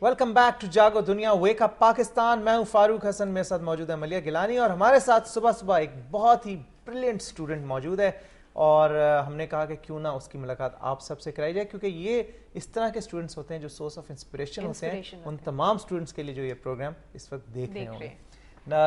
Welcome back to जागो दुनिया wake up Pakistan. मैं हूं फारूक हसन, मेरे साथ मौजूद है मलिया गिलानी और हमारे साथ सुबह सुबह एक बहुत ही ब्रिलियंट स्टूडेंट मौजूद है और हमने कहा कि क्यों ना उसकी मुलाकात आप सबसे कराई जाए, क्योंकि ये इस तरह के स्टूडेंट्स होते हैं जो सोर्स ऑफ इंस्पिरेशन होते हैं उन तमाम स्टूडेंट्स के लिए जो ये प्रोग्राम इस वक्त देख रहे होंगे।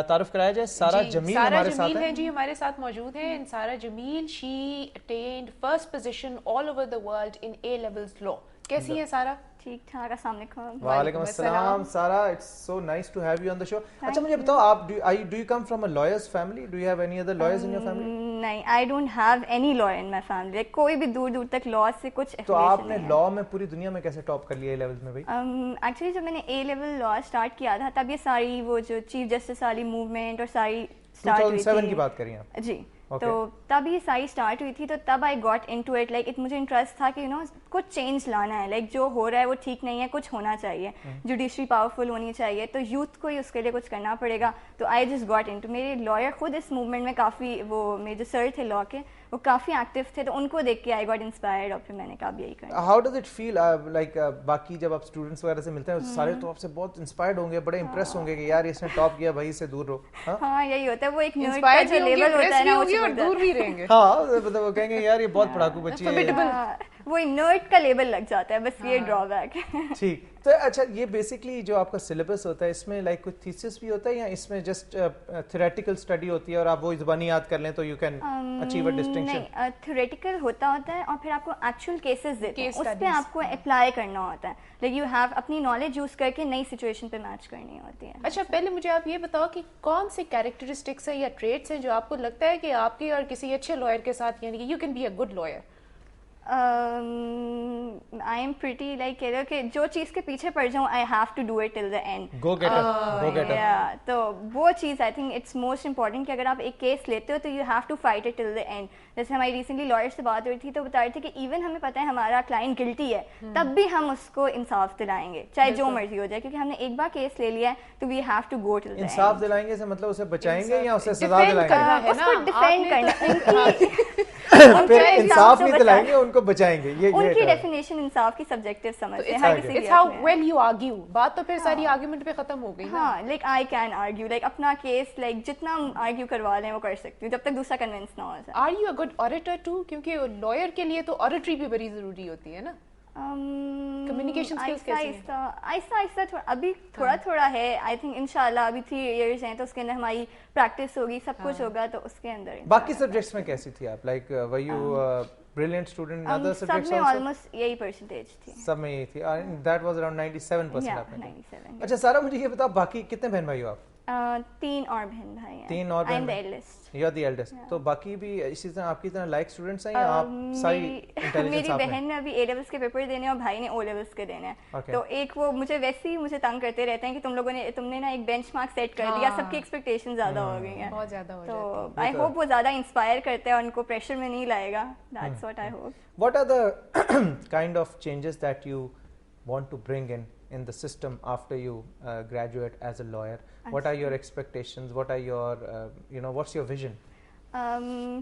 तारुफ कराया जाए, सारा जमील हमारे साथ है जी, हमारे साथ मौजूद है। Sara Jamil, she attend first position all over the world in A levels law. कैसी है सारा? ठीक ठाक। अस्सलाम वालेकुम। वालेकुम अस्सलाम Sara, it's so nice to have you on the show. अच्छा मुझे बताओ, आप do you come from a lawyers family? Do you have any other lawyers in your family? नहीं, I don't have any lawyer in my family. कोई भी दूर दूर तक लॉ से कुछ तो आपने लॉ में पूरी दुनिया में कैसे टॉप कर लिया ए लेवल्स में भाई? एक्चुअली जब मैंने ए लेवल लॉ स्टार्ट किया था तब ये सारी वो जो चीफ जस्टिस वाली मूवमेंट और सारी स्टार्ट हुई थी। 2007 की बात करिए आप? जी। तो तब ये सारी स्टार्ट हुई थी, तो तब I got into it. Like मुझे इंटरेस्ट था कि कुछ चेंज लाना है। लाइक जो हो रहा है वो ठीक नहीं है, कुछ होना चाहिए, जुडिशरी पावरफुल होनी चाहिए, तो यूथ को ही उसके लिए कुछ करना पड़ेगा। तो आई जस्ट गॉट इनटू। मेरे लॉयर खुद इस मूवमेंट में काफ़ी, वो मेरे जो सर थे लॉ के वो काफ़ी एक्टिव थे, तो उनको देख के आई गॉट इंस्पायर्ड और फिर मैंने कहा यही करना। How does it feel like बाकी जब आप स्टूडेंट्स वगैरह से मिलते हैं सारे तो आपसे बहुत इंस्पायर्ड होंगे, बड़े इंप्रेस होंगे कि यार इसने टॉप किया, भाई से दूर रहो। हाँ यही होता है, वो एक नर्ड का जो लेवल होता है ना वो दूर भी रहेंगे। हाँ मतलब वो कहेंगे यार ये बहुत पढ़ाकू बच्ची है, वो नर्ड का लेवल लग जाता है, बस ये ड्रॉबैक है। ठीक। तो अच्छा ये बेसिकली जो आपका सिलेबस होता है इसमें लाइक कुछ थीसिस भी होता है या इसमें जस्ट थ्योरेटिकल स्टडी होती है और आप वो ज़बानी याद कर लें तो you can achieve a distinction? नहीं, थ्योरेटिकल होता है और फिर आपको एक्चुअल केसेस देते हैं, उस पे आपको अप्लाई करना होता है। लाइक यू हैव अपनी नॉलेज यूज करके नई सिचुएशन पे मैच करनी होती है। अच्छा पहले मुझे आप ये बताओ कि कौन से कैरेक्टरिस्टिक्स हैं या ट्रेट्स हैं जो आपको लगता है कि आपके और किसी अच्छे लॉयर के साथ, यानी कि you can be a good lawyer? I am pretty like कह रहे हो कि जो चीज़ के पीछे पड़ जाऊँ I have to do it till the end. Go get it. तो वो चीज़ I think it's most important कि अगर आप एक केस लेते हो तो you have to fight it till the end. जैसे हमारी रिसेंटली लॉयर से बात हुई थी तो बता रहे थे कि इवन हमें पता है हमारा क्लाइंट गिल्टी है तब भी हम उसको इंसाफ दिलाएंगे चाहे जो मर्जी हो जाए, क्योंकि हमने एक बार केस ले लिया है तो we have to go till the end. इंसाफ दिलाएंगे से मतलब उसे बचाएंगे या उसे सजा दिलाएंगे? उसको डिफेंड करना। फिर इंसाफ नहीं दिलाएंगे, उनको बचाएंगे। ये उनकी डेफिनेशन इंसाफ की सब्जेक्टिव समझते हैं। It's how well you argue. बात तो फिर सारी आर्गुमेंट पे खत्म हो गई ना। हाँ like I can argue, like अपना केस लाइक जितना आर्ग्यू करवा लें वो कर सकती हूँ जब तक दूसरा कन्विंस ना हो जाए। Are you a good orator too? क्योंकि लॉयर के लिए तो ऑरेटरी भी बड़ी जरूरी होती है ना। कम्युनिकेशन स्किल्स कैसी हैं? आहिस्ता अभी थोड़ा है। आई थिंक इंशाल्लाह अभी 3 इयर्स हैं तो उसके अंदर हमारी प्रैक्टिस होगी, सब कुछ होगा तो उसके अंदर। बाकी सब्जेक्ट्स में कैसी थी आप? Like were you brilliant student in other subjects? सब में ऑलमोस्ट यही परसेंटेज थी। सब में यही थी। दैट वाज अराउंड 97% आपने। 97। अच्छा सारा मुझे ये बताओ बाकी कितने बहन भाई हो आप? 3 और बहन भाई हैं। 3 और बहन। I am the eldest. You are the eldest. तो बाकी भी इसी तरह आपकी तरह लाइक स्टूडेंट्स हैं या आप सारी इंटेलिजेंस? मेरी बहन ने अभी ए लेवल्स के पेपर देने और भाई ने ओ लेवल्स के देने हैं। तो एक वो मुझे वैसे ही मुझे तंग करते रहते हैं कि तुमने ना एक बेंचमार्क सेट कर दिया, सबकी एक्सपेक्टेशंस ज्यादा हो गई हैं, बहुत ज्यादा हो जाती है। तो आई होप वो ज्यादा इंस्पायर करते हैं, उनको प्रेशर में नहीं लाएगा। That's what I hope. What are the kind of changes that you want to bring in the system after you graduate as a lawyer? What are your expectations? What are your what's your vision?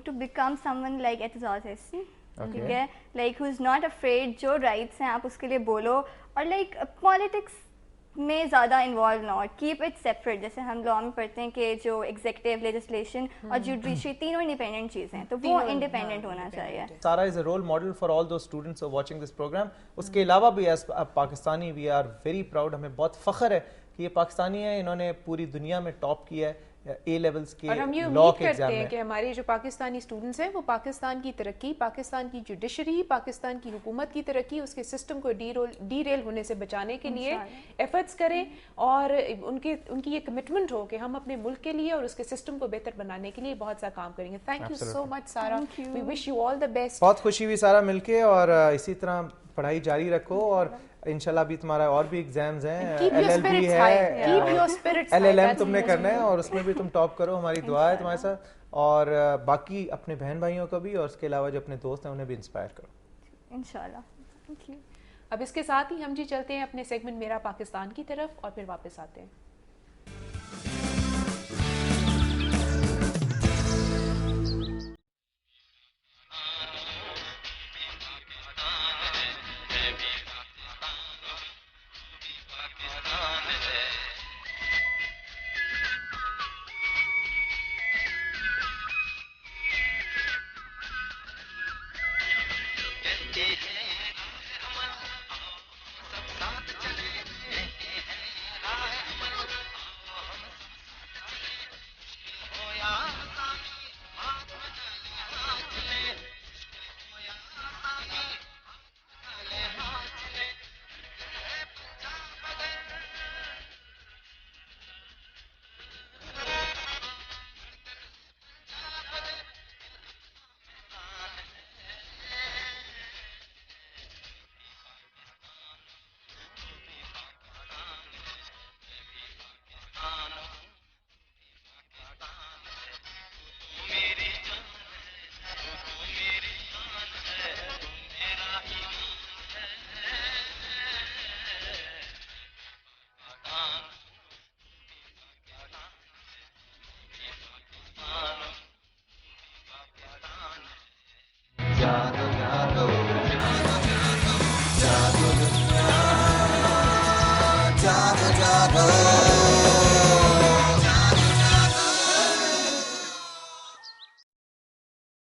To become someone like Etizaz Hessi, ठीक है, like who's not afraid, जो rights हैं आप उसके लिए बोलो और like politics में ज़्यादा इन्वॉल्व ना हो, कीप इट सेपरेट। जैसे हम लॉ में पढ़ते हैं कि जो एग्जीक्यूटिव, लेजिस्लेशन और जुडिशरी तीनों इंडिपेंडेंट चीज़ें हैं, तो वो इंडिपेंडेंट होना चाहिए। Sara is a role model for all those students who are watching this program. उसके अलावा भी as Pakistani we are very proud, हमें बहुत फ़ख्र है कि ये पाकिस्तानी है, इन्होंने पूरी दुनिया में टॉप किया है ए लेवल्स के और हम ये लॉ उम्मीद के करते एग्जाम हैं में कि हमारे जो पाकिस्तानी स्टूडेंट्स हैं वो पाकिस्तान की तरक्की, पाकिस्तान की जुडिशरी, पाकिस्तान की हुकूमत की तरक्की, उसके सिस्टम को डीरेल होने से बचाने के लिए एफर्ट्स करें और उनकी ये कमिटमेंट हो कि हम अपने मुल्क के लिए और उसके सिस्टम को बेहतर बनाने के लिए बहुत सा काम करेंगे। Thank you so much Sara, we wish you all the best. बहुत खुशी हुई सारा मिलके और इसी तरह पढ़ाई जारी रखो और इंशाल्लाह भी तुम्हारा और भी एग्जाम्स हैं, LLB है, LLM तुमने करना है और उसमें भी तुम टॉप करो, हमारी दुआ है तुम्हारे साथ। और बाकी अपने बहन भाइयों को भी और उसके अलावा जो अपने दोस्त हैं उन्हें भी इंस्पायर करो इंशाल्लाह। Thank you. अब इसके साथ ही हम जी चलते हैं अपने सेगमेंट मेरा पाकिस्तान की तरफ और फिर वापस आते हैं। Jago.